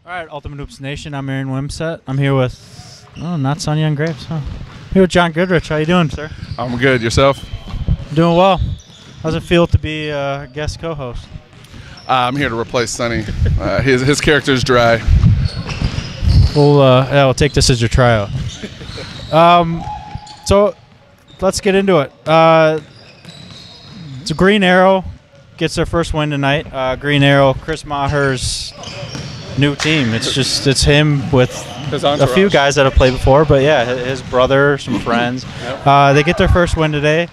All right, Ultimate Hoops Nation. I'm Aaron WIMSETT. I'm here with, not Sonny on Graves. Huh? Here with John Goodrich. How you doing, sir? I'm good. Yourself? Doing well. How's it feel to be a guest co-host? I'm here to replace Sonny. His character's dry. We'll take this as your tryout. So let's get into it. So Green Arrow gets their first win tonight. Green Arrow, Chris Maher's new team. It's him with a few guys that have played before, but yeah, his brother, some friends. Yep. They get their first win today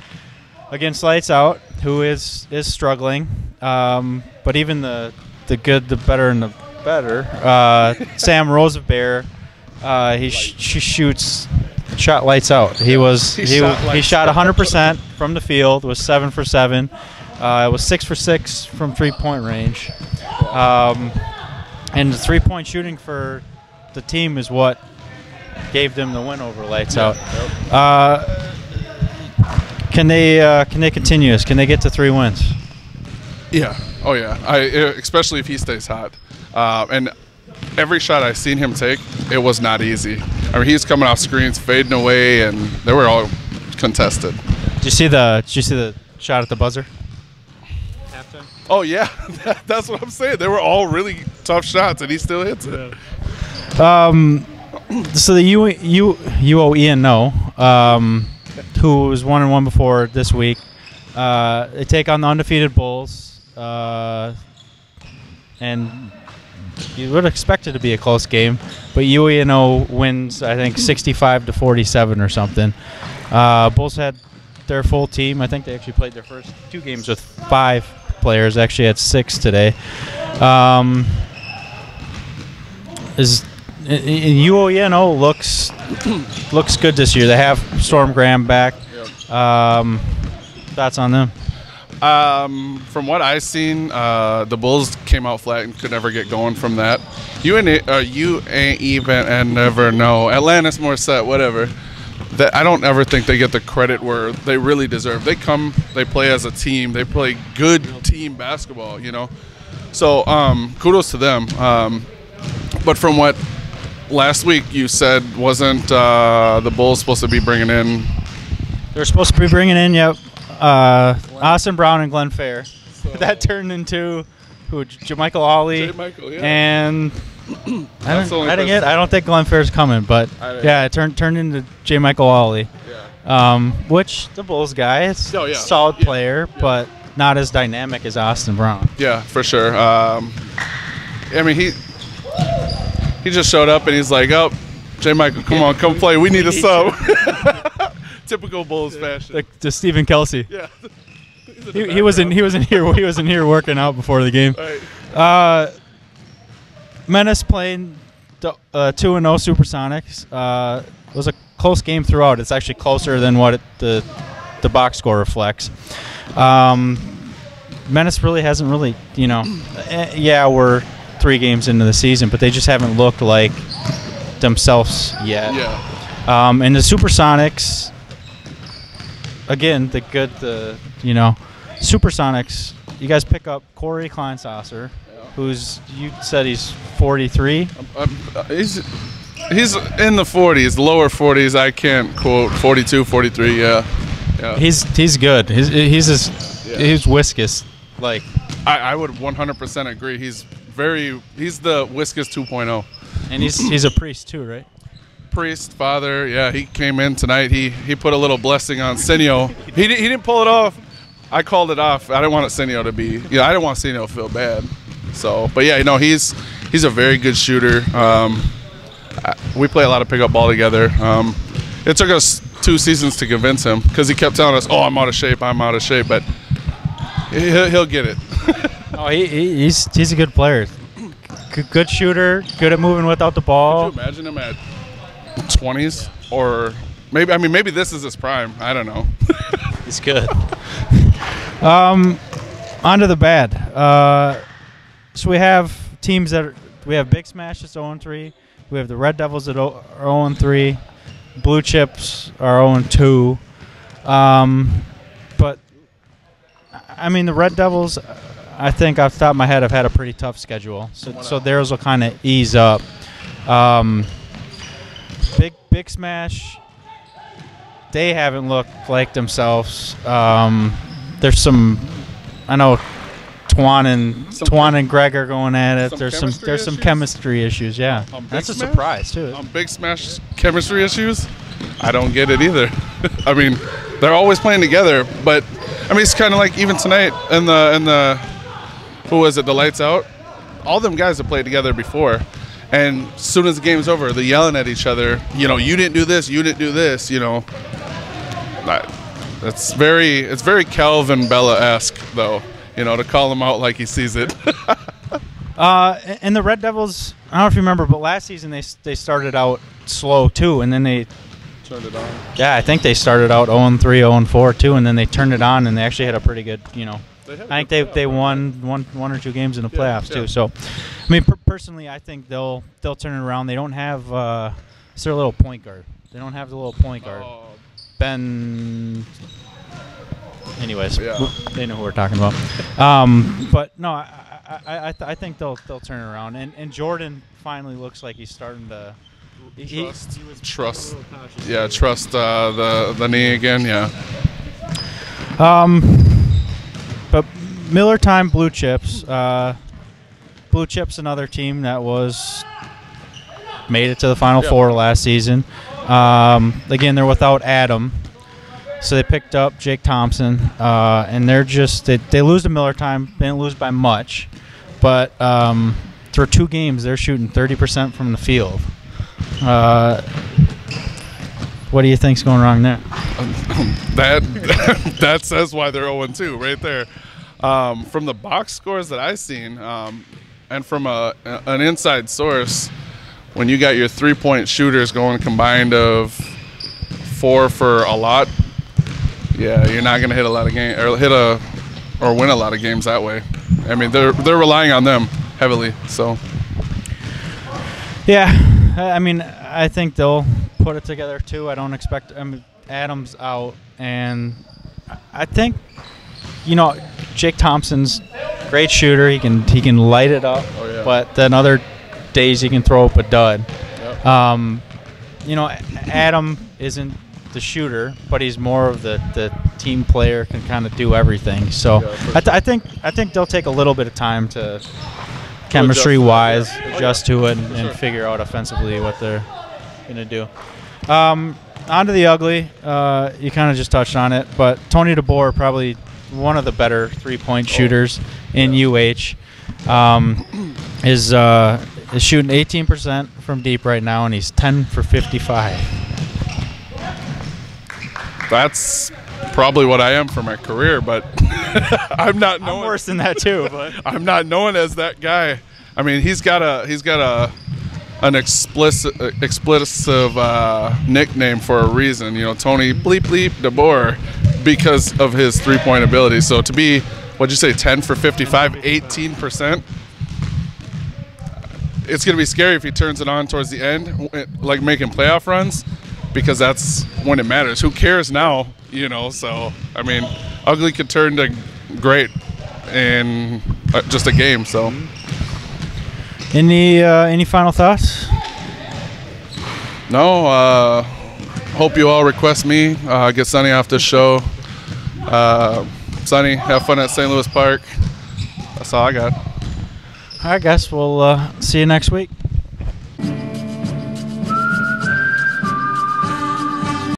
against Lights Out, who is struggling. But even the good, the better, and the better. Sam Rosebear, he shot lights out. He shot 100% from the field. Was 7 for 7. It was 6 for 6 from 3-point range. And the 3-point shooting for the team is what gave them the win over Lights Out. Can they continue this? Can they get to 3 wins? Yeah. Oh yeah. Especially if he stays hot. And every shot I've seen him take, it was not easy. I mean, he's coming off screens, fading away, and they were all contested. Did you see the shot at the buzzer? Halftime? Oh yeah, that's what I'm saying. They were all really tough shots, and he still hits it. So the UOENO, who was 1-1 before this week, they take on the undefeated Bulls, and you would expect it to be a close game, but UENO wins, I think, 65-47 or something. Bulls had their full team. I think they actually played their first 2 games with 5 players. Actually had 6 today. UOENO looks good this year. They have Storm Graham back. Thoughts on them? From what I've seen, the Bulls came out flat and could never get going from that. You ain't even and never know. Atlantis, Morissette, whatever. I don't ever think they get the credit where they really deserve. They play as a team. They play good team basketball, you know. So kudos to them. But from what last week you said, wasn't the Bulls supposed to be bringing in? They're supposed to be bringing in, yep. Austin Brown and Glenn Fair. So that turned into Jamichael Ollie. Yeah. And I don't think Glenn Fair's coming, but yeah, it turned into J. Michael Ollie. Yeah. Which the Bulls guy is solid player, but not as dynamic as Austin Brown. Yeah, for sure. I mean he just showed up and he's like, "Oh, J. Michael, come play. We need a sub." Typical Bulls fashion. Like the Stephen Kelsey. Yeah. he wasn't here working out before the game. Right. Menace playing the 2-0 Supersonics. It was a close game throughout. It's actually closer than what the box score reflects. Menace really, we're 3 games into the season, but they just haven't looked like themselves yet. Yeah. And the Supersonics, again, Supersonics, you guys pick up Corey Kleinsasser, you said he's 43? He's in the 40s, lower 40s. I can't quote 42, 43. Yeah. He's good. He's Whiskas. Like I would 100% agree. He's the Whiskas 2.0. And he's a priest too, right? Priest, father. Yeah, he came in tonight. He put a little blessing on Senio. He didn't pull it off. I called it off. I didn't want Senio to be. I didn't want Senio to feel bad. So, but yeah, he's a very good shooter. We play a lot of pickup ball together. It took us 2 seasons to convince him because he kept telling us, "Oh, I'm out of shape. I'm out of shape." But he'll get it. Oh, he's a good player. Good shooter. Good at moving without the ball. Could you imagine him at 20s or maybe this is his prime. I don't know. He's good. On to the bad. So we have teams we have Big Smash that's 0-3. We have the Red Devils that are 0-3. Blue Chips are 0-2. But I mean the Red Devils, I think off the top of my head, I've had a pretty tough schedule, so theirs will kind of ease up. Big Smash, they haven't looked like themselves. There's some, I know, Twan and Greg are going at it. There's some chemistry issues. Yeah, that's a surprise too. Big Smash chemistry issues. I don't get it either. I mean, they're always playing together, but I mean, it's kind of like even tonight in the who was it? The Lights Out. All them guys have played together before, and as soon as the game's over, they're yelling at each other. You know, you didn't do this. You didn't do this. You know, it's very Calvin Bella-esque though. You know, to call him out like he sees it. And the Red Devils, I don't know if you remember, but last season they started out slow too, and then they turned it on. Yeah, I think they started out 0-3, 0-4 too, and then they turned it on, and they actually had a pretty good, you know. I think they won one or two games in the playoffs too. So, I mean, personally, I think they'll turn it around. They don't have it's their little point guard. They don't have the little point guard. Ben. Anyways, they know who we're talking about. But no, I think they'll turn it around. And Jordan finally looks like he's starting to trust. Yeah, trust the knee again. Yeah. But Miller Time Blue Chips. Blue Chips, another team that made it to the Final Four last season. Again, they're without Adam. So they picked up Jake Thompson, and they lose to Miller Time. They didn't lose by much, but through 2 games, they're shooting 30% from the field. What do you think's going wrong there? That says why they're 0-2 right there. From the box scores that I've seen, and from an inside source, when you got your 3-point shooters going combined of 4 for a lot. Yeah, you're not going to hit a lot of games or win a lot of games that way. I mean, they're relying on them heavily. So, yeah, I mean, I think they'll put it together too. I don't expect. I mean, Adams out, and I think, you know, Jake Thompson's great shooter. He can light it up, but then other days he can throw up a dud. Yep. You know, Adam isn't the shooter, but he's more of the team player, can kind of do everything. So I think they'll take a little bit of time to chemistry-wise adjust to it and figure out offensively what they're going to do. On to the ugly. You kind of just touched on it, but Tony DeBoer, probably one of the better 3-point shooters in UH, is shooting 18% from deep right now, and he's 10 for 55. That's probably what I am for my career, but I'm not known. I'm worse than that too, but I'm not known as that guy. I mean, he's got an explicit nickname for a reason. You know, Tony Bleep Bleep DeBoer, because of his 3-point ability. So to be, what'd you say, 10 for 55, 18%? It's going to be scary if he turns it on towards the end, like making playoff runs, because that's when it matters. Who cares now, you know? So, I mean, ugly could turn to great in just a game. So, any final thoughts? No. Hope you all request me. Get Sonny off this show. Sonny, have fun at St. Louis Park. That's all I got. I guess we'll see you next week.